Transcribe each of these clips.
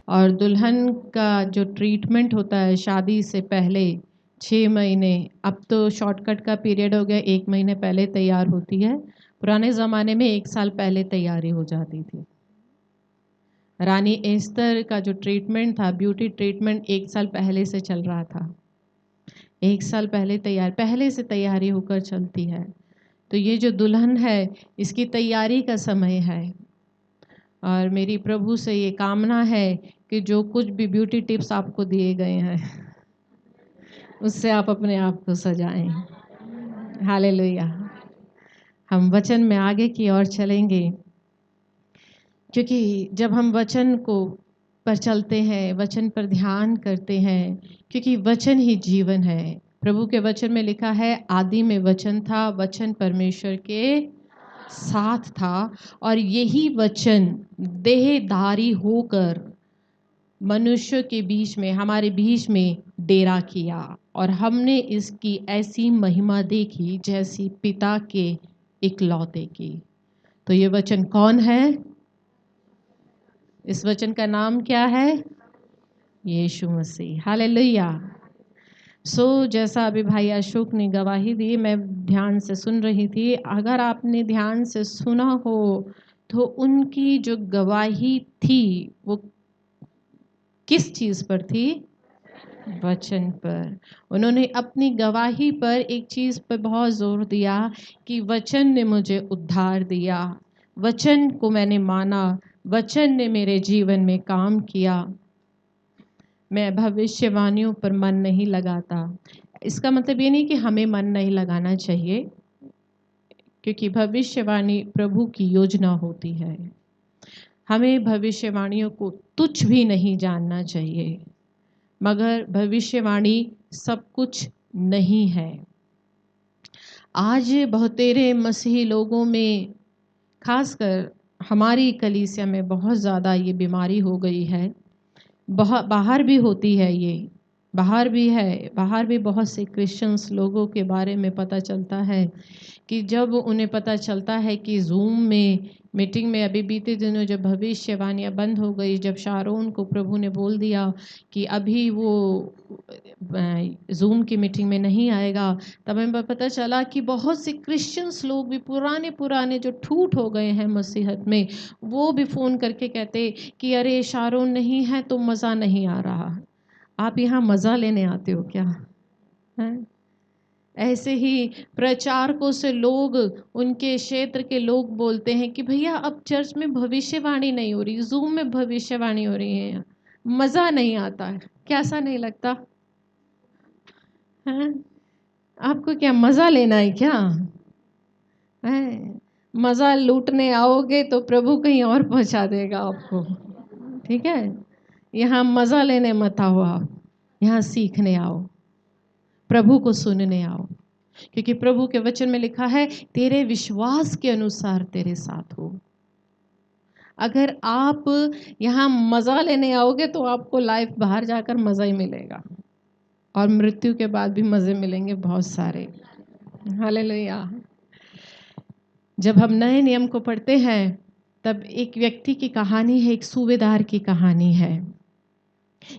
और दुल्हन का जो ट्रीटमेंट होता है शादी से पहले 6 महीने, अब तो शॉर्टकट का पीरियड हो गया, 1 महीने पहले तैयार होती है। पुराने ज़माने में 1 साल पहले तैयारी हो जाती थी। रानी एस्तर का जो ट्रीटमेंट था, ब्यूटी ट्रीटमेंट, 1 साल पहले से चल रहा था। 1 साल पहले से तैयारी होकर चलती है। तो ये जो दुल्हन है, इसकी तैयारी का समय है। और मेरी प्रभु से ये कामना है कि जो कुछ भी ब्यूटी टिप्स आपको दिए गए हैं उससे आप अपने आप को सजाएं। हालेलुया। हम वचन में आगे की ओर चलेंगे, क्योंकि जब हम वचन को पर चलते हैं, वचन पर ध्यान करते हैं, क्योंकि वचन ही जीवन है। प्रभु के वचन में लिखा है, आदि में वचन था, वचन परमेश्वर के साथ था, और यही वचन देहधारी होकर मनुष्य के बीच में, हमारे बीच में डेरा किया, और हमने इसकी ऐसी महिमा देखी जैसी पिता के इकलौते की। तो ये वचन कौन है? इस वचन का नाम क्या है? यीशु मसीह। हालेलुया। जैसा अभी भाई अशोक ने गवाही दी, मैं ध्यान से सुन रही थी। अगर आपने ध्यान से सुना हो तो उनकी जो गवाही थी वो किस चीज़ पर थी? वचन पर। उन्होंने अपनी गवाही पर एक चीज़ पर बहुत जोर दिया कि वचन ने मुझे उद्धार दिया, वचन को मैंने माना, वचन ने मेरे जीवन में काम किया। मैं भविष्यवाणियों पर मन नहीं लगाता। इसका मतलब ये नहीं कि हमें मन नहीं लगाना चाहिए, क्योंकि भविष्यवाणी प्रभु की योजना होती है। हमें भविष्यवाणियों को तुच्छ भी नहीं जानना चाहिए, मगर भविष्यवाणी सब कुछ नहीं है। आज बहुतेरे मसीही लोगों में, खासकर हमारी कलीसिया में, बहुत ज़्यादा ये बीमारी हो गई है। बाहर भी होती है, ये बाहर भी है। बाहर भी बहुत से क्रिश्चियंस लोगों के बारे में पता चलता है कि जब उन्हें पता चलता है कि जूम में मीटिंग में, अभी बीते दिनों जब भविष्यवाणियाँ बंद हो गई, जब शारोन को प्रभु ने बोल दिया कि अभी वो जूम की मीटिंग में नहीं आएगा, तब हमें पता चला कि बहुत से क्रिश्चियंस लोग भी, पुराने जो ठूठ हो गए हैं मसीहत में, वो भी फ़ोन करके कहते कि अरे शारोन नहीं है तो मज़ा नहीं आ रहा। आप यहाँ मज़ा लेने आते हो क्या? हैं? ऐसे ही प्रचारकों से लोग, उनके क्षेत्र के लोग बोलते हैं कि भैया अब चर्च में भविष्यवाणी नहीं हो रही, जूम में भविष्यवाणी हो रही है, मज़ा नहीं आता है। कैसा नहीं लगता है? आपको क्या मज़ा लेना है क्या? है? मज़ा लूटने आओगे तो प्रभु कहीं और पहुंचा देगा आपको। ठीक है? यहाँ मज़ा लेने मत आओ, आप यहाँ सीखने आओ, प्रभु को सुनने आओ, क्योंकि प्रभु के वचन में लिखा है, तेरे विश्वास के अनुसार तेरे साथ हो। अगर आप यहाँ मज़ा लेने आओगे तो आपको लाइफ बाहर जाकर मज़ा ही मिलेगा, और मृत्यु के बाद भी मज़े मिलेंगे बहुत सारे। हालेलुया। जब हम नए नियम को पढ़ते हैं तब एक व्यक्ति की कहानी है, एक सूबेदार की कहानी है।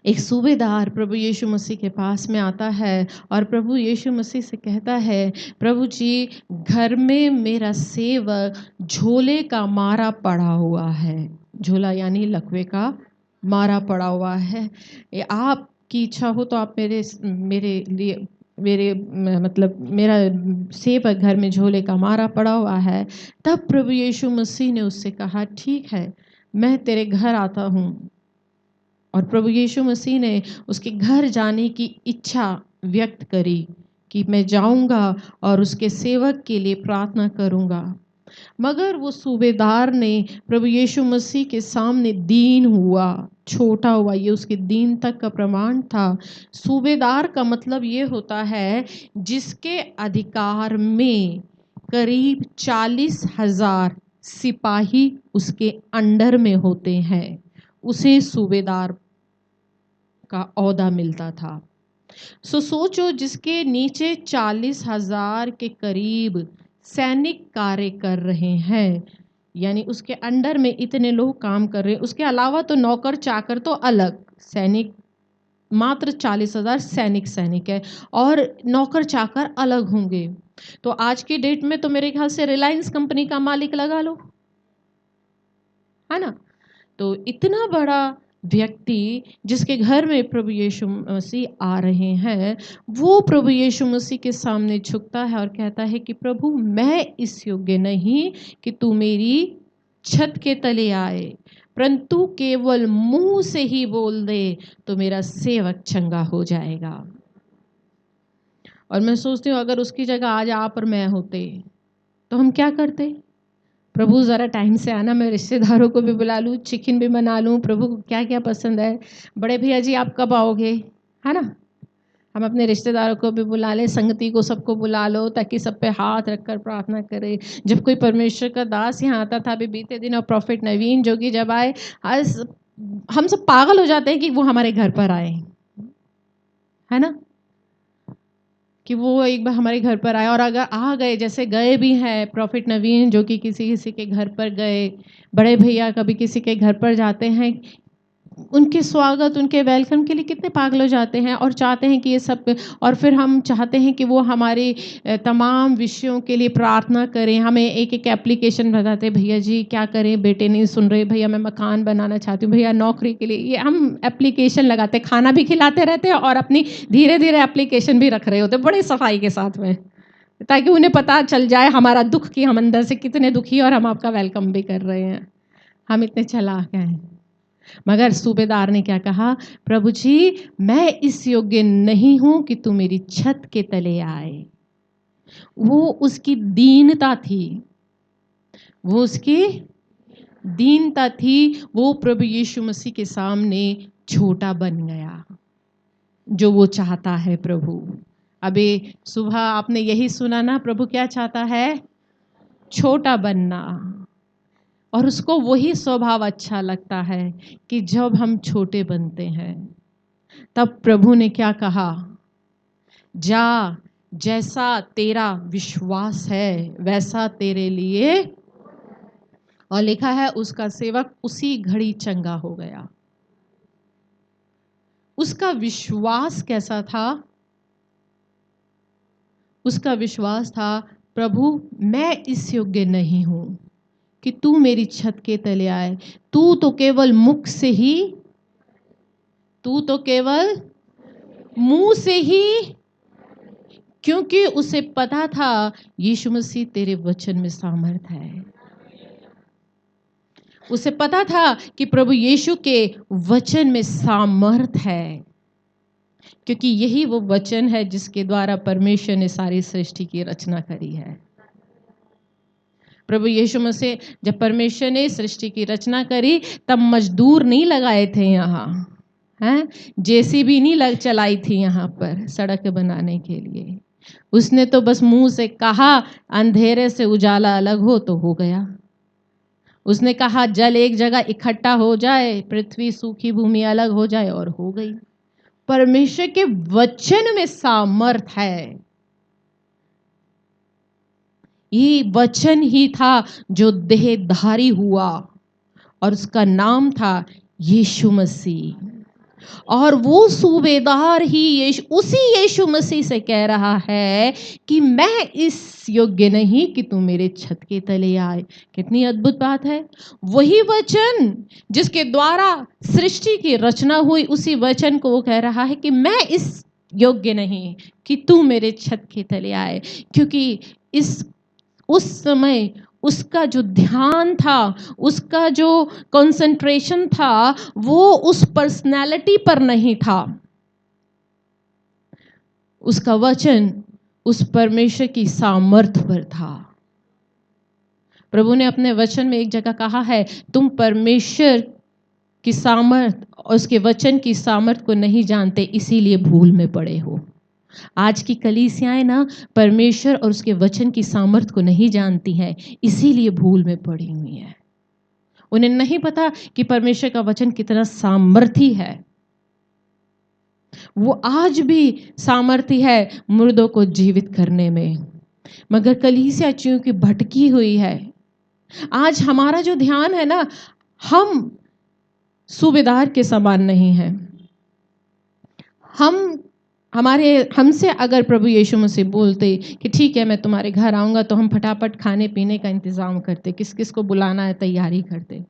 एक सूबेदार प्रभु यीशु मसीह के पास में आता है और प्रभु यीशु मसीह से कहता है, प्रभु जी, घर में मेरा सेवक झोले का मारा पड़ा हुआ है। झोला यानी लकवे का मारा पड़ा हुआ है। आपकी इच्छा हो तो आप मेरे लिए मेरा सेवक घर में झोले का मारा पड़ा हुआ है। तब प्रभु यीशु मसीह ने उससे कहा, ठीक है, मैं तेरे घर आता हूँ। और प्रभु यीशु मसीह ने उसके घर जाने की इच्छा व्यक्त करी कि मैं जाऊंगा और उसके सेवक के लिए प्रार्थना करूंगा। मगर वो सूबेदार ने प्रभु यीशु मसीह के सामने दीन हुआ, छोटा हुआ। ये उसके दीन तक का प्रमाण था। सूबेदार का मतलब ये होता है जिसके अधिकार में करीब 40,000 सिपाही उसके अंडर में होते हैं, उसे सूबेदार का ओहदा मिलता था। सोचो, जिसके नीचे 40,000 के करीब सैनिक कार्य कर रहे हैं, यानी उसके अंडर में इतने लोग काम कर रहे हैं, उसके अलावा तो नौकर चाकर तो अलग, सैनिक मात्र 40,000 सैनिक है और नौकर चाकर अलग होंगे। तो आज की डेट में तो मेरे ख्याल से रिलायंस कंपनी का मालिक लगा लो, है ना। तो इतना बड़ा व्यक्ति जिसके घर में प्रभु यीशु मसीह आ रहे हैं, वो प्रभु यीशु मसीह के सामने झुकता है और कहता है कि प्रभु मैं इस योग्य नहीं कि तू मेरी छत के तले आए, परंतु केवल मुंह से ही बोल दे तो मेरा सेवक चंगा हो जाएगा। और मैं सोचती हूँ अगर उसकी जगह आज आप और मैं होते तो हम क्या करते? प्रभु ज़रा टाइम से आना, मैं रिश्तेदारों को भी बुला लूँ, चिकन भी बना लूँ, प्रभु को क्या क्या पसंद है, बड़े भैया जी आप कब आओगे, है ना। हम अपने रिश्तेदारों को भी बुला लें, संगति को सबको बुला लो ताकि सब पे हाथ रखकर प्रार्थना करें। जब कोई परमेश्वर का दास यहाँ आता था अभी बीते दिन, और प्रॉफिट नवीन जोगी जब आए, आज हम सब पागल हो जाते हैं कि वो हमारे घर पर आए, है ना, कि वो एक बार हमारे घर पर आए। और अगर आ गए, जैसे गए भी हैं प्रॉफिट नवीन जो कि किसी किसी के घर पर गए, बड़े भैया कभी किसी के घर पर जाते हैं, उनके स्वागत उनके वेलकम के लिए कितने पागल हो जाते हैं और चाहते हैं कि ये सब, और फिर हम चाहते हैं कि वो हमारे तमाम विषयों के लिए प्रार्थना करें। हमें एक एक एप्लीकेशन बताते हैं, भैया जी क्या करें, बेटे नहीं सुन रहे, भैया मैं मकान बनाना चाहती हूँ, भैया नौकरी के लिए, ये हम एप्लीकेशन लगाते हैं, खाना भी खिलाते रहते हैं और अपनी धीरे धीरे एप्लीकेशन भी रख रहे होते हैं बड़ी सफाई के साथ में, ताकि उन्हें पता चल जाए हमारा दुख कि हम अंदर से कितने दुखी और हम आपका वेलकम भी कर रहे हैं। हम इतने चालाक हैं। मगर सूबेदार ने क्या कहा, प्रभु जी मैं इस योग्य नहीं हूं कि तू मेरी छत के तले आए। वो उसकी दीनता थी, वो उसकी दीनता थी, वो प्रभु यीशु मसीह के सामने छोटा बन गया, जो वो चाहता है प्रभु। अभी सुबह आपने यही सुना ना, प्रभु क्या चाहता है? छोटा बनना। और उसको वही स्वभाव अच्छा लगता है कि जब हम छोटे बनते हैं। तब प्रभु ने क्या कहा, जा जैसा तेरा विश्वास है वैसा तेरे लिए, और लिखा है उसका सेवक उसी घड़ी चंगा हो गया। उसका विश्वास कैसा था? उसका विश्वास था, प्रभु मैं इस योग्य नहीं हूं कि तू मेरी छत के तले आए, तू तो केवल मुख से ही, तू तो केवल मुंह से ही, क्योंकि उसे पता था यीशु मसीह तेरे वचन में सामर्थ है। उसे पता था कि प्रभु यीशु के वचन में सामर्थ है, क्योंकि यही वो वचन है जिसके द्वारा परमेश्वर ने सारी सृष्टि की रचना करी है। प्रभु यीशु मसीह, जब परमेश्वर ने सृष्टि की रचना करी तब मजदूर नहीं लगाए थे यहाँ, हैं, जेसीबी नहीं चलाई थी यहाँ पर सड़क बनाने के लिए। उसने तो बस मुंह से कहा अंधेरे से उजाला अलग हो तो हो गया। उसने कहा जल एक जगह इकट्ठा हो जाए, पृथ्वी सूखी भूमि अलग हो जाए, और हो गई। परमेश्वर के वचन में सामर्थ है। ये वचन ही था जो देहधारी हुआ और उसका नाम था यीशु मसीह। और वो सूबेदार ही उसी यीशु मसीह से कह रहा है कि मैं इस योग्य नहीं कि तू मेरे छत के तले आए। कितनी अद्भुत बात है। वही वचन जिसके द्वारा सृष्टि की रचना हुई, उसी वचन को वो कह रहा है कि मैं इस योग्य नहीं कि तू मेरे छत के तले आए। क्योंकि उस समय उसका जो ध्यान था, उसका जो कंसंट्रेशन था, वो उस पर्सनालिटी पर नहीं था। उसका वचन उस परमेश्वर की सामर्थ पर था। प्रभु ने अपने वचन में एक जगह कहा है, तुम परमेश्वर की सामर्थ और उसके वचन की सामर्थ को नहीं जानते, इसीलिए भूल में पड़े हो। आज की कलीसियाएं ना परमेश्वर और उसके वचन की सामर्थ को नहीं जानती हैं, इसीलिए भूल में पड़ी हुई हैं। उन्हें नहीं पता कि परमेश्वर का वचन कितना सामर्थी है। वो आज भी सामर्थी है मुर्दों को जीवित करने में। मगर कलीसिया चूंकि भटकी हुई है, आज हमारा जो ध्यान है ना, हम सूबेदार के समान नहीं है। हम हमसे अगर प्रभु यीशु मसीह बोलते कि ठीक है मैं तुम्हारे घर आऊँगा, तो हम फटाफट खाने पीने का इंतज़ाम करते, किस किस को बुलाना है तैयारी करते।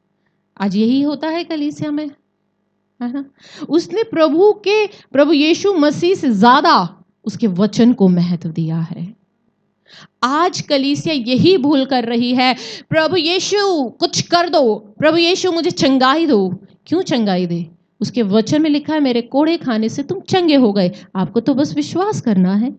आज यही होता है कलीसिया में, है ना? उसने प्रभु यीशु मसीह से ज़्यादा उसके वचन को महत्व दिया है। आज कलीसिया यही भूल कर रही है, प्रभु यीशु कुछ कर दो, प्रभु यीशु मुझे चंगाई दो। क्यों चंगाई दे? उसके वचन में लिखा है मेरे कोड़े खाने से तुम चंगे हो गए। आपको तो बस विश्वास करना है।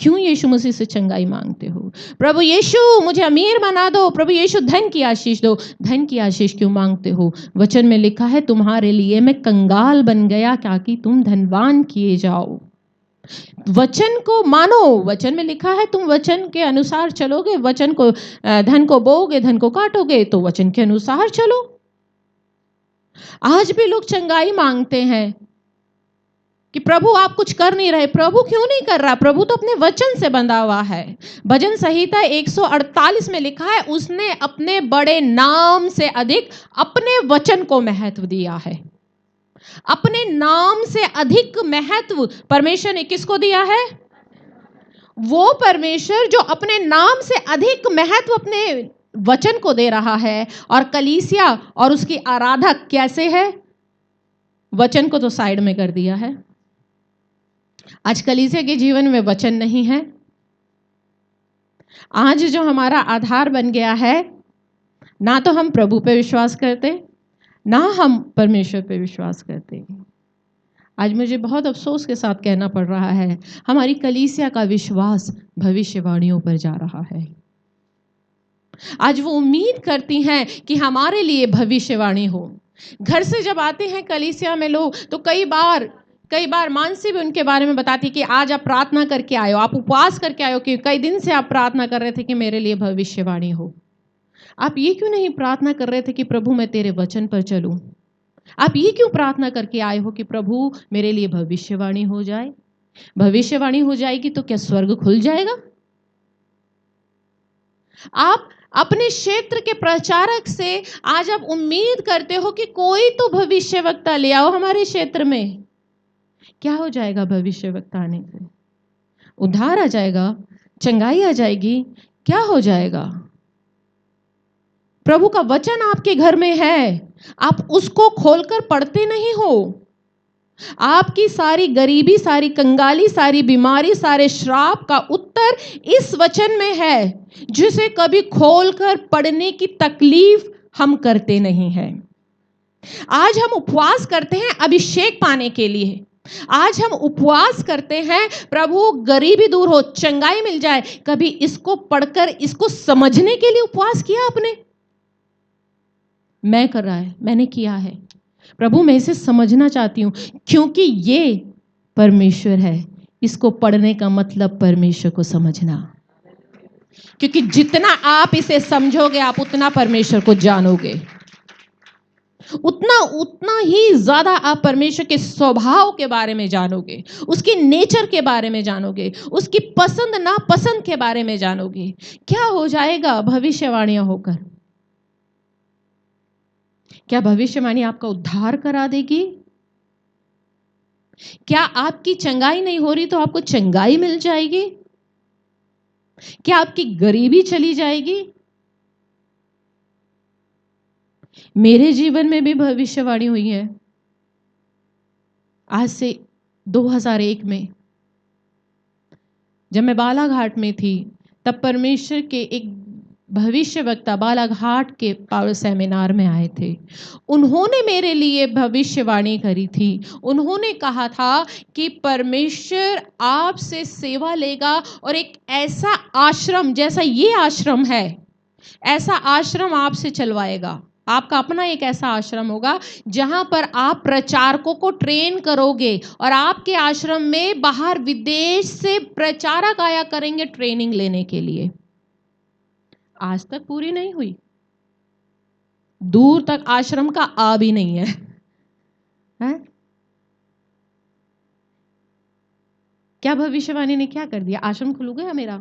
क्यों यीशु मसीह से चंगाई मांगते हो? प्रभु यीशु मुझे अमीर बना दो, प्रभु यीशु धन की आशीष दो। धन की आशीष क्यों मांगते हो? वचन में लिखा है तुम्हारे लिए मैं कंगाल बन गया ताकि तुम धनवान किए जाओ। वचन को मानो। वचन में लिखा है तुम वचन के अनुसार चलोगे, वचन को धन को बोओगे, धन को काटोगे, तो वचन के अनुसार चलो। आज भी लोग चंगाई मांगते हैं कि प्रभु आप कुछ कर नहीं रहे। प्रभु क्यों नहीं कर रहा? प्रभु तो अपने वचन से बंधा हुआ है। भजन संहिता 148 में लिखा है उसने अपने बड़े नाम से अधिक अपने वचन को महत्व दिया है। अपने नाम से अधिक महत्व परमेश्वर ने किसको दिया है? वो परमेश्वर जो अपने नाम से अधिक महत्व अपने वचन को दे रहा है। और कलीसिया और उसकी आराधक कैसे है? वचन को तो साइड में कर दिया है। आज कलीसिया के जीवन में वचन नहीं है। आज जो हमारा आधार बन गया है, ना तो हम प्रभु पे विश्वास करते, ना हम परमेश्वर पे विश्वास करते। आज मुझे बहुत अफसोस के साथ कहना पड़ रहा है, हमारी कलीसिया का विश्वास भविष्यवाणियों पर जा रहा है। आज वो उम्मीद करती हैं कि हमारे लिए भविष्यवाणी हो। घर से जब आते हैं कलीसिया में लोग, तो कई बार मानसी भी उनके बारे में बताती कि आज आप प्रार्थना करके आए हो, आप उपवास करके आए हो, कि कई दिन से आप प्रार्थना कर रहे थे कि मेरे लिए भविष्यवाणी हो। आप ये क्यों नहीं प्रार्थना कर रहे थे कि प्रभु मैं तेरे वचन पर चलूं? आप ये क्यों प्रार्थना करके आए हो कि प्रभु मेरे लिए भविष्यवाणी हो जाए? भविष्यवाणी हो जाएगी तो क्या स्वर्ग खुल जाएगा? आप अपने क्षेत्र के प्रचारक से आज आप उम्मीद करते हो कि कोई तो भविष्यवक्ता ले आओ हमारे क्षेत्र में। क्या हो जाएगा भविष्यवक्ता आने से? उद्धार आ जाएगा? चंगाई आ जाएगी? क्या हो जाएगा? प्रभु का वचन आपके घर में है, आप उसको खोलकर पढ़ते नहीं हो। आपकी सारी गरीबी, सारी कंगाली, सारी बीमारी, सारे श्राप का उत्तर इस वचन में है, जिसे कभी खोलकर पढ़ने की तकलीफ हम करते नहीं हैं। आज हम उपवास करते हैं अभिषेक पाने के लिए। आज हम उपवास करते हैं प्रभु गरीबी दूर हो, चंगाई मिल जाए। कभी इसको पढ़कर इसको समझने के लिए उपवास किया आपने? मैं कर रहा है, मैंने किया है। प्रभु मैं इसे समझना चाहती हूँ, क्योंकि ये परमेश्वर है। इसको पढ़ने का मतलब परमेश्वर को समझना, क्योंकि जितना आप इसे समझोगे आप उतना परमेश्वर को जानोगे, उतना ही ज्यादा आप परमेश्वर के स्वभाव के बारे में जानोगे, उसकी नेचर के बारे में जानोगे, उसकी पसंद नापसंद के बारे में जानोगे। क्या हो जाएगा भविष्यवाणियां होकर? क्या भविष्यवाणी आपका उद्धार करा देगी? क्या आपकी चंगाई नहीं हो रही तो आपको चंगाई मिल जाएगी? क्या आपकी गरीबी चली जाएगी? मेरे जीवन में भी भविष्यवाणी हुई है। आज से 2001 में जब मैं बालाघाट में थी, तब परमेश्वर के एक भविष्यवक्ता बालाघाट के पावर सेमिनार में आए थे। उन्होंने मेरे लिए भविष्यवाणी करी थी। उन्होंने कहा था कि परमेश्वर आपसे सेवा लेगा और एक ऐसा आश्रम, जैसा ये आश्रम है, ऐसा आश्रम आपसे चलवाएगा। आपका अपना एक ऐसा आश्रम होगा जहां पर आप प्रचारकों को ट्रेन करोगे, और आपके आश्रम में बाहर विदेश से प्रचारक आया करेंगे ट्रेनिंग लेने के लिए। आज तक पूरी नहीं हुई, दूर तक आश्रम का आ भी नहीं है, है? क्या भविष्यवाणी ने क्या कर दिया? आश्रम खुल गया मेरा।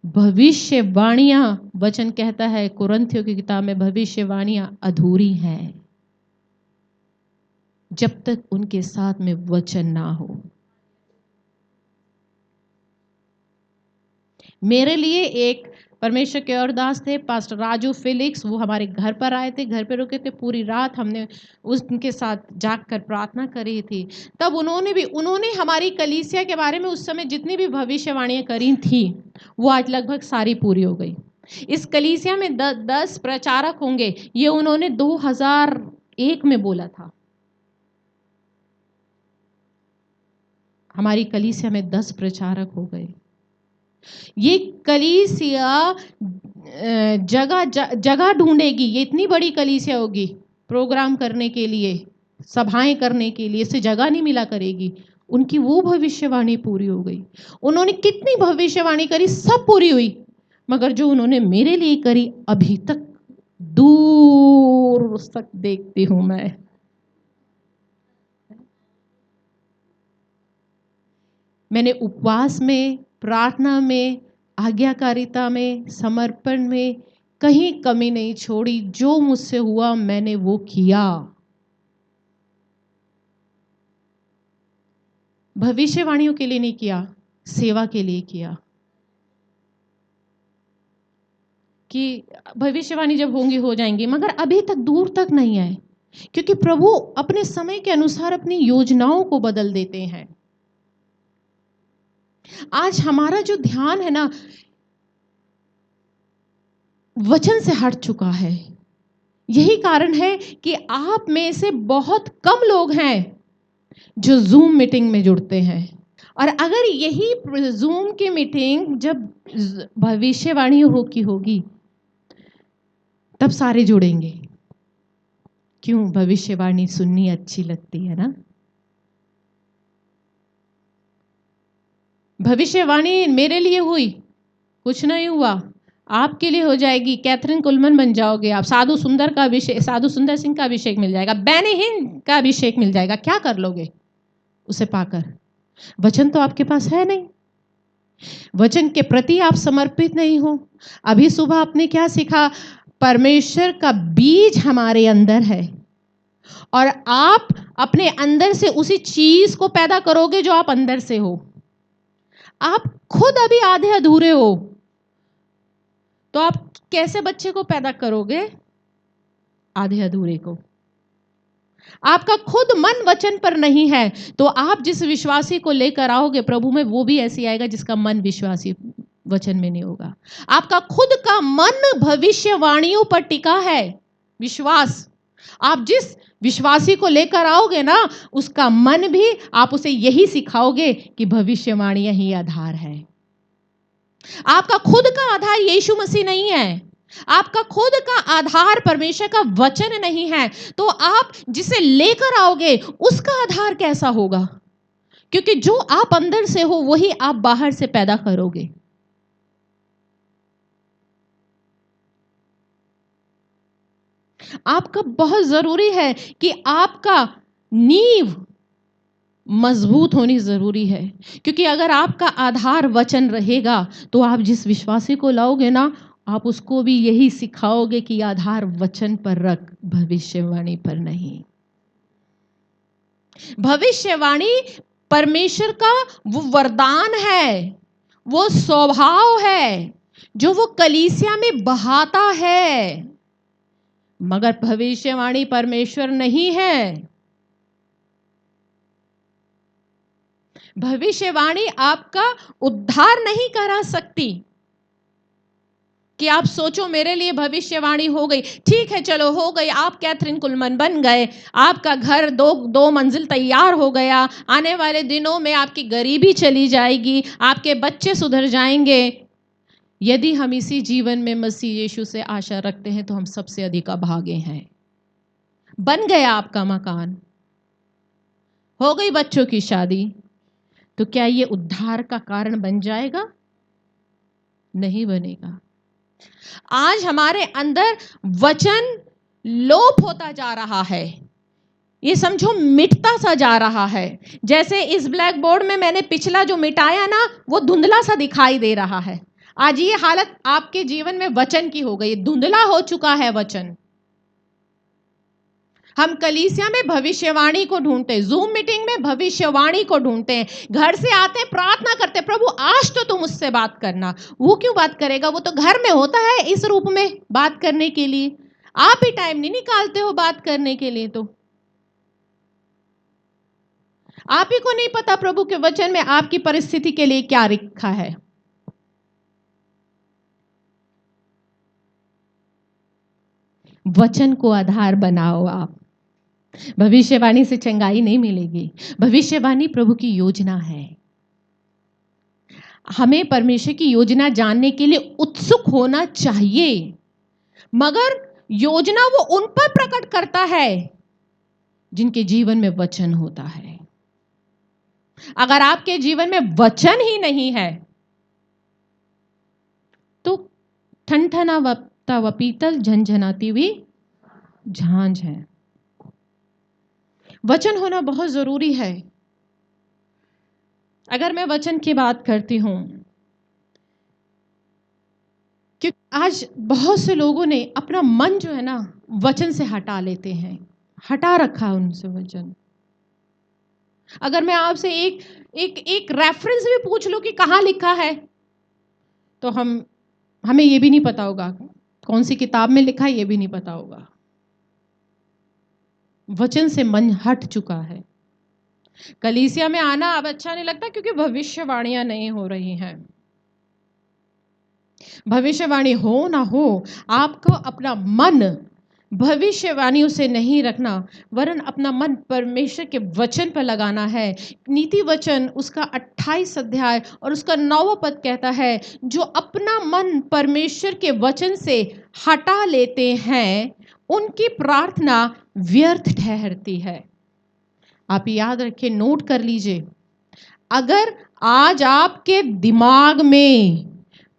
भविष्यवाणियां, वचन कहता है कुरिन्थियों की किताब में, भविष्यवाणियां अधूरी हैं जब तक उनके साथ में वचन ना हो। मेरे लिए एक परमेश्वर के और दास थे, पास्टर राजू फिलिक्स, वो हमारे घर पर आए थे, घर पे रुके थे, पूरी रात हमने उनके साथ जागकर प्रार्थना करी थी। तब उन्होंने हमारी कलीसिया के बारे में उस समय जितनी भी भविष्यवाणियां करी थी वो आज लगभग सारी पूरी हो गई। इस कलीसिया में 10 प्रचारक होंगे, ये उन्होंने 2001 में बोला था। हमारी कलीसिया में 10 प्रचारक हो गए। ये कलीसिया जगह ढूंढेगी, ये इतनी बड़ी कलीसिया होगी प्रोग्राम करने के लिए, सभाएं करने के लिए, इससे जगह नहीं मिला करेगी। उनकी वो भविष्यवाणी पूरी हो गई। उन्होंने कितनी भविष्यवाणी करी, सब पूरी हुई, मगर जो उन्होंने मेरे लिए करी अभी तक दूर तक देखती हूं मैं। मैंने उपवास में, प्रार्थना में, आज्ञाकारिता में, समर्पण में कहीं कमी नहीं छोड़ी। जो मुझसे हुआ मैंने वो किया। भविष्यवाणियों के लिए नहीं किया, सेवा के लिए किया। कि भविष्यवाणी जब होंगी हो जाएंगी, मगर अभी तक दूर तक नहीं आए, क्योंकि प्रभु अपने समय के अनुसार अपनी योजनाओं को बदल देते हैं। आज हमारा जो ध्यान है ना, वचन से हट चुका है। यही कारण है कि आप में से बहुत कम लोग हैं जो जूम मीटिंग में जुड़ते हैं। और अगर यही जूम की मीटिंग जब भविष्यवाणी होगी तब सारे जुड़ेंगे। क्यों? भविष्यवाणी सुननी अच्छी लगती है ना। भविष्यवाणी मेरे लिए हुई, कुछ नहीं हुआ, आपके लिए हो जाएगी। कैथरीन कुलमन बन जाओगे आप, साधु सुंदर सिंह का अभिषेक मिल जाएगा, बेनी हिन का अभिषेक मिल जाएगा। क्या कर लोगे उसे पाकर? वचन तो आपके पास है नहीं, वचन के प्रति आप समर्पित नहीं हो। अभी सुबह आपने क्या सीखा? परमेश्वर का बीज हमारे अंदर है और आप अपने अंदर से उसी चीज को पैदा करोगे जो आप अंदर से हो। आप खुद अभी आधे अधूरे हो, तो आप कैसे बच्चे को पैदा करोगे? आधे अधूरे को। आपका खुद मन वचन पर नहीं है, तो आप जिस विश्वासी को लेकर आओगे प्रभु में, वो भी ऐसी आएगा जिसका मन विश्वासी वचन में नहीं होगा। आपका खुद का मन भविष्यवाणियों पर टिका है, विश्वास। आप जिस विश्वासी को लेकर आओगे ना, उसका मन भी, आप उसे यही सिखाओगे कि भविष्यवाणियां ही आधार है। आपका खुद का आधार यीशु मसीह नहीं है, आपका खुद का आधार परमेश्वर का वचन नहीं है, तो आप जिसे लेकर आओगे उसका आधार कैसा होगा? क्योंकि जो आप अंदर से हो वही आप बाहर से पैदा करोगे। आपका बहुत जरूरी है कि आपका नींव मजबूत होनी जरूरी है, क्योंकि अगर आपका आधार वचन रहेगा तो आप जिस विश्वासी को लाओगे ना, आप उसको भी यही सिखाओगे कि आधार वचन पर रख, भविष्यवाणी पर नहीं। भविष्यवाणी परमेश्वर का वो वरदान है, वो स्वभाव है जो वो कलीसिया में बहाता है, मगर भविष्यवाणी परमेश्वर नहीं है। भविष्यवाणी आपका उद्धार नहीं करा सकती। कि आप सोचो मेरे लिए भविष्यवाणी हो गई, ठीक है चलो हो गई, आप कैथरीन कुलमन बन गए, आपका घर दो मंजिल तैयार हो गया, आने वाले दिनों में आपकी गरीबी चली जाएगी, आपके बच्चे सुधर जाएंगे। यदि हम इसी जीवन में मसीह यीशु से आशा रखते हैं तो हम सबसे अधिक अभागे हैं। बन गया आपका मकान, हो गई बच्चों की शादी, तो क्या ये उद्धार का कारण बन जाएगा? नहीं बनेगा। आज हमारे अंदर वचन लोप होता जा रहा है, ये समझो मिटता सा जा रहा है। जैसे इस ब्लैक बोर्ड में मैंने पिछला जो मिटाया ना, वो धुंधला सा दिखाई दे रहा है। आज ये हालत आपके जीवन में वचन की हो गई, धुंधला हो चुका है वचन। हम कलीसिया में भविष्यवाणी को ढूंढते हैं, जूम मीटिंग में भविष्यवाणी को ढूंढते हैं, घर से आते हैं, प्रार्थना करते हैं, प्रभु आज तो तुम मुझसे बात करना। वो क्यों बात करेगा? वो तो घर में होता है इस रूप में बात करने के लिए। आप ही टाइम नहीं निकालते हो बात करने के लिए, तो आप ही को नहीं पता प्रभु के वचन में आपकी परिस्थिति के लिए क्या लिखा है। वचन को आधार बनाओ आप। भविष्यवाणी से चंगाई नहीं मिलेगी। भविष्यवाणी प्रभु की योजना है। हमें परमेश्वर की योजना जानने के लिए उत्सुक होना चाहिए, मगर योजना वो उन पर प्रकट करता है जिनके जीवन में वचन होता है। अगर आपके जीवन में वचन ही नहीं है तो ठनठना वपता व पीतल झनझनाती हुई झांझ है। वचन होना बहुत जरूरी है। अगर मैं वचन की बात करती हूं, क्योंकि आज बहुत से लोगों ने अपना मन जो है ना वचन से हटा लेते हैं, हटा रखा है उनसे वचन। अगर मैं आपसे एक एक एक रेफरेंस भी पूछ लूं कि कहाँ लिखा है, तो हमें ये भी नहीं पता होगा कौन सी किताब में लिखा है, ये भी नहीं पता होगा। वचन से मन हट चुका है। कलीसिया में आना अब अच्छा नहीं लगता क्योंकि भविष्यवाणियां नहीं हो रही हैं। भविष्यवाणी हो ना हो, आपको अपना मन भविष्यवाणियों से नहीं रखना, वरन अपना मन परमेश्वर के वचन पर लगाना है। नीति वचन उसका 28 अध्याय और उसका 9वां पद कहता है, जो अपना मन परमेश्वर के वचन से हटा लेते हैं उनकी प्रार्थना व्यर्थ ठहरती है। आप याद रखें, नोट कर लीजिए। अगर आज आपके दिमाग में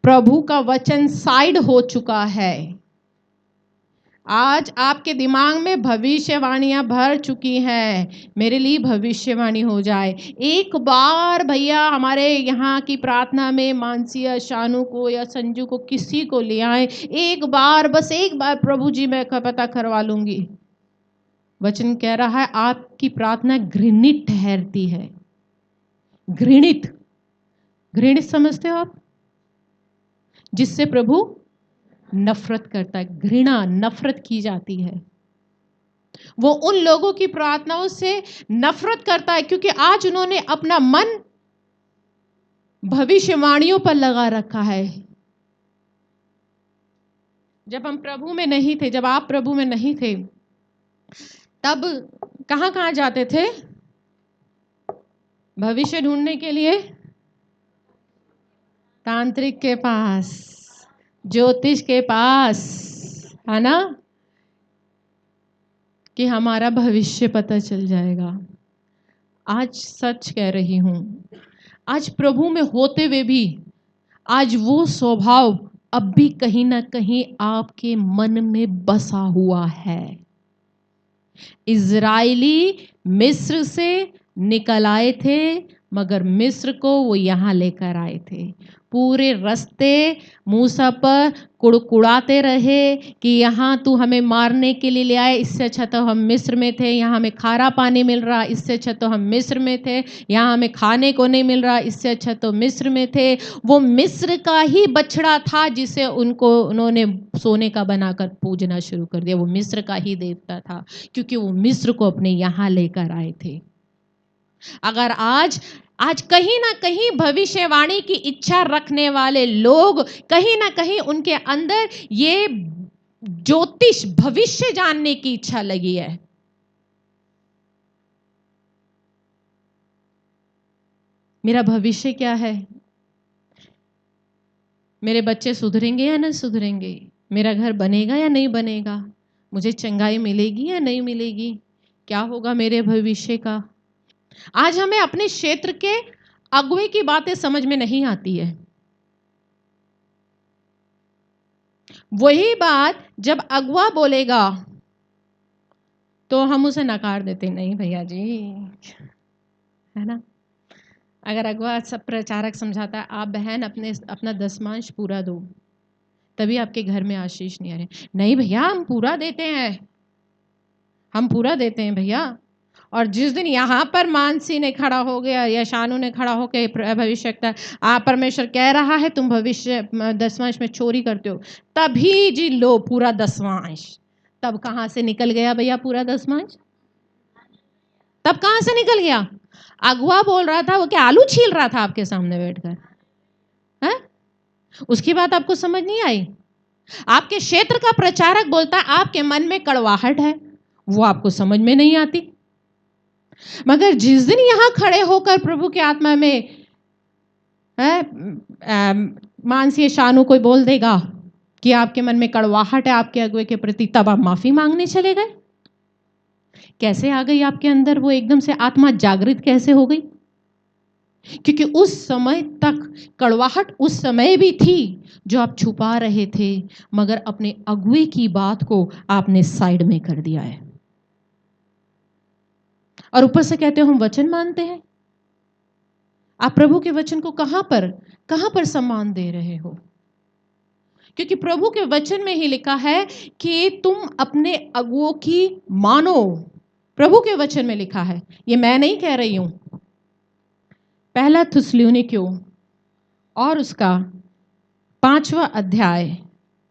प्रभु का वचन साइड हो चुका है, आज आपके दिमाग में भविष्यवाणियां भर चुकी हैं, मेरे लिए भविष्यवाणी हो जाए। एक बार भैया हमारे यहाँ की प्रार्थना में मानसी या शानू को या संजू को किसी को ले आए, एक बार, बस एक बार प्रभु जी मैं पता करवा लूंगी। वचन कह रहा है आपकी प्रार्थना घृणित ठहरती है। घृणित, घृणित समझते हो आप? जिससे प्रभु नफरत करता है, घृणा, नफरत की जाती है। वो उन लोगों की प्रार्थनाओं से नफरत करता है क्योंकि आज उन्होंने अपना मन भविष्यवाणियों पर लगा रखा है। जब हम प्रभु में नहीं थे, जब आप प्रभु में नहीं थे, तब कहां कहां जाते थे भविष्य ढूंढने के लिए? तांत्रिक के पास, ज्योतिष के पास, है ना, कि हमारा भविष्य पता चल जाएगा। आज सच कह रही हूं, आज प्रभु में होते हुए भी आज वो स्वभाव अब भी कहीं ना कहीं आपके मन में बसा हुआ है। इजराइली मिस्र से निकल आए थे, मगर मिस्र को वो यहाँ लेकर आए थे। पूरे रास्ते मूसा पर कुड़कुड़ाते रहे कि यहाँ तू हमें मारने के लिए ले आए, इससे अच्छा तो हम मिस्र में थे, यहाँ हमें खारा पानी मिल रहा, इससे अच्छा तो हम मिस्र में थे, यहाँ हमें खाने को नहीं मिल रहा, इससे अच्छा तो मिस्र में थे। वो मिस्र का ही बछड़ा था जिसे उन्होंने सोने का बनाकर पूजना शुरू कर दिया। वो मिस्र का ही देवता था क्योंकि वो मिस्र को अपने यहाँ लेकर आए थे। अगर आज कहीं ना कहीं भविष्यवाणी की इच्छा रखने वाले लोग, कहीं ना कहीं उनके अंदर ये ज्योतिष, भविष्य जानने की इच्छा लगी है। मेरा भविष्य क्या है? मेरे बच्चे सुधरेंगे या नहीं सुधरेंगे? मेरा घर बनेगा या नहीं बनेगा? मुझे चंगाई मिलेगी या नहीं मिलेगी? क्या होगा मेरे भविष्य का? आज हमें अपने क्षेत्र के अगुवे की बातें समझ में नहीं आती है। वही बात जब अगुआ बोलेगा तो हम उसे नकार देते, नहीं भैया जी, है ना। अगर अगवा सब प्रचारक समझाता है आप बहन अपना दसमांश पूरा दो, तभी आपके घर में आशीष नहीं आ रहे। नहीं भैया, हम पूरा देते हैं, हम पूरा देते हैं भैया। और जिस दिन यहाँ पर मानसी ने खड़ा हो गया या शानू ने खड़ा होकर भविष्यता परमेश्वर कह रहा है तुम भविष्य दसवांश में चोरी करते हो, तभी जी लो पूरा दसवांश। तब कहाँ से निकल गया भैया पूरा दसवांश? तब कहाँ से निकल गया? अगुआ बोल रहा था, वो क्या आलू छील रहा था आपके सामने बैठकर? है उसकी बात आपको समझ नहीं आई? आपके क्षेत्र का प्रचारक बोलता है आपके मन में कड़वाहट है, वो आपको समझ में नहीं आती। मगर जिस दिन यहां खड़े होकर प्रभु के आत्मा में मानसी शानू कोई बोल देगा कि आपके मन में कड़वाहट है आपके अगुए के प्रति, तब आप माफी मांगने चले गए। कैसे आ गई आपके अंदर वो एकदम से आत्मा जागृत कैसे हो गई? क्योंकि उस समय तक कड़वाहट उस समय भी थी जो आप छुपा रहे थे, मगर अपने अगुए की बात को आपने साइड में कर दिया है। और ऊपर से कहते हो हम वचन मानते हैं। आप प्रभु के वचन को कहां पर सम्मान दे रहे हो? क्योंकि प्रभु के वचन में ही लिखा है कि तुम अपने अगुओं की मानो। प्रभु के वचन में लिखा है, ये मैं नहीं कह रही हूं। पहला थिस्सलुनीकियों और उसका 5वां अध्याय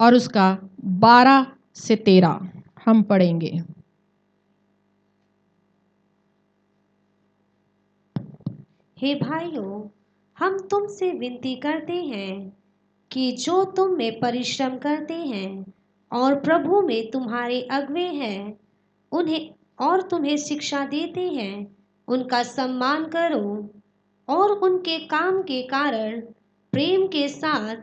और उसका 12 से 13 हम पढ़ेंगे। हे भाइयों, हम तुमसे विनती करते हैं कि जो तुम में परिश्रम करते हैं और प्रभु में तुम्हारे अगुवे हैं, उन्हें और तुम्हें शिक्षा देते हैं, उनका सम्मान करो और उनके काम के कारण प्रेम के साथ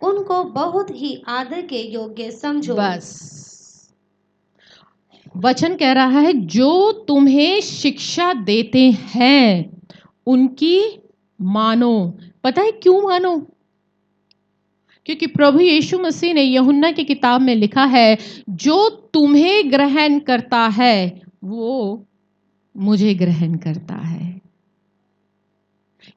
उनको बहुत ही आदर के योग्य समझो। बस वचन कह रहा है जो तुम्हें शिक्षा देते हैं उनकी मानो। पता है क्यों मानो? क्योंकि प्रभु यीशु मसीह ने यूहन्ना की किताब में लिखा है जो तुम्हें ग्रहण करता है वो मुझे ग्रहण करता है।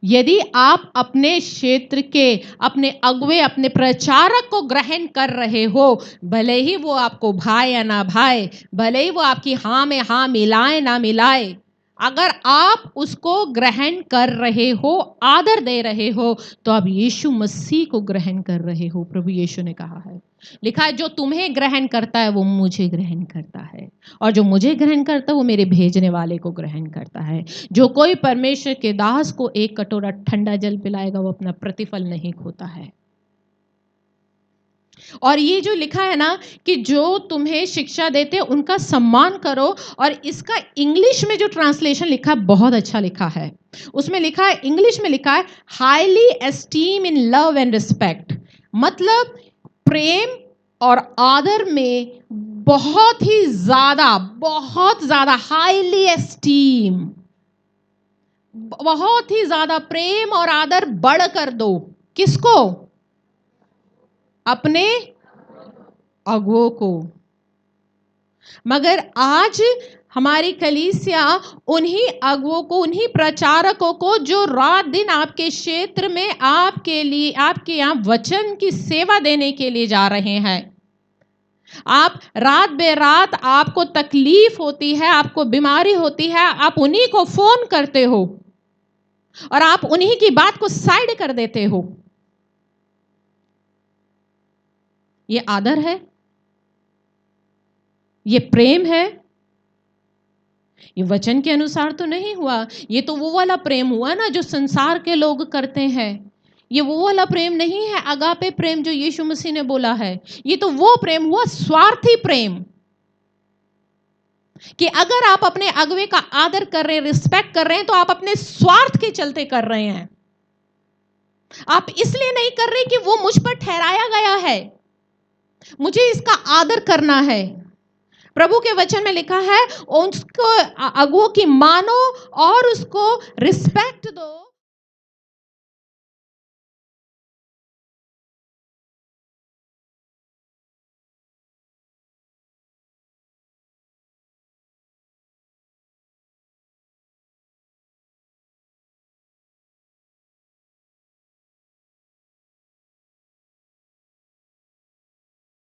यदि आप अपने क्षेत्र के अपने अगुवे अपने प्रचारक को ग्रहण कर रहे हो, भले ही वो आपको भाई या ना भाई, भले ही वो आपकी हाँ में हाँ मिलाए ना मिलाए, अगर आप उसको ग्रहण कर रहे हो, आदर दे रहे हो, तो आप यीशु मसीह को ग्रहण कर रहे हो। प्रभु यीशु ने कहा है, लिखा है जो तुम्हें ग्रहण करता है वो मुझे ग्रहण करता है, और जो मुझे ग्रहण करता है वो मेरे भेजने वाले को ग्रहण करता है। जो कोई परमेश्वर के दास को एक कटोरा ठंडा जल पिलाएगा वो अपना प्रतिफल नहीं खोता है। और ये जो लिखा है ना कि जो तुम्हें शिक्षा देते हैं उनका सम्मान करो, और इसका इंग्लिश में जो ट्रांसलेशन लिखा है बहुत अच्छा लिखा है। उसमें लिखा है, इंग्लिश में लिखा है highly esteem in love and respect, मतलब प्रेम और आदर में बहुत ज्यादा हाईली एस्टीम, बहुत ही ज्यादा प्रेम और आदर बढ़ कर दो। किसको? अपने अगुओं को। मगर आज हमारी कलीसिया उन्हीं अगुओं को, उन्हीं प्रचारकों को जो रात दिन आपके क्षेत्र में आपके लिए, आपके यहाँ वचन की सेवा देने के लिए जा रहे हैं, आप रात बेरात आपको तकलीफ होती है, आपको बीमारी होती है, आप उन्हीं को फोन करते हो और आप उन्हीं की बात को साइड कर देते हो। ये आदर है? ये प्रेम है? ये वचन के अनुसार तो नहीं हुआ। ये तो वो वाला प्रेम हुआ ना जो संसार के लोग करते हैं। ये वो वाला प्रेम नहीं है अगापे प्रेम जो यीशु मसीह ने बोला है। ये तो वो प्रेम हुआ स्वार्थी प्रेम, कि अगर आप अपने अगुवे का आदर कर रहे हैं, रिस्पेक्ट कर रहे हैं, तो आप अपने स्वार्थ के चलते कर रहे हैं। आप इसलिए नहीं कर रहे कि वो मुझ पर ठहराया गया है, मुझे इसका आदर करना है। प्रभु के वचन में लिखा है उसको अगुओं की मानो और उसको रिस्पेक्ट दो।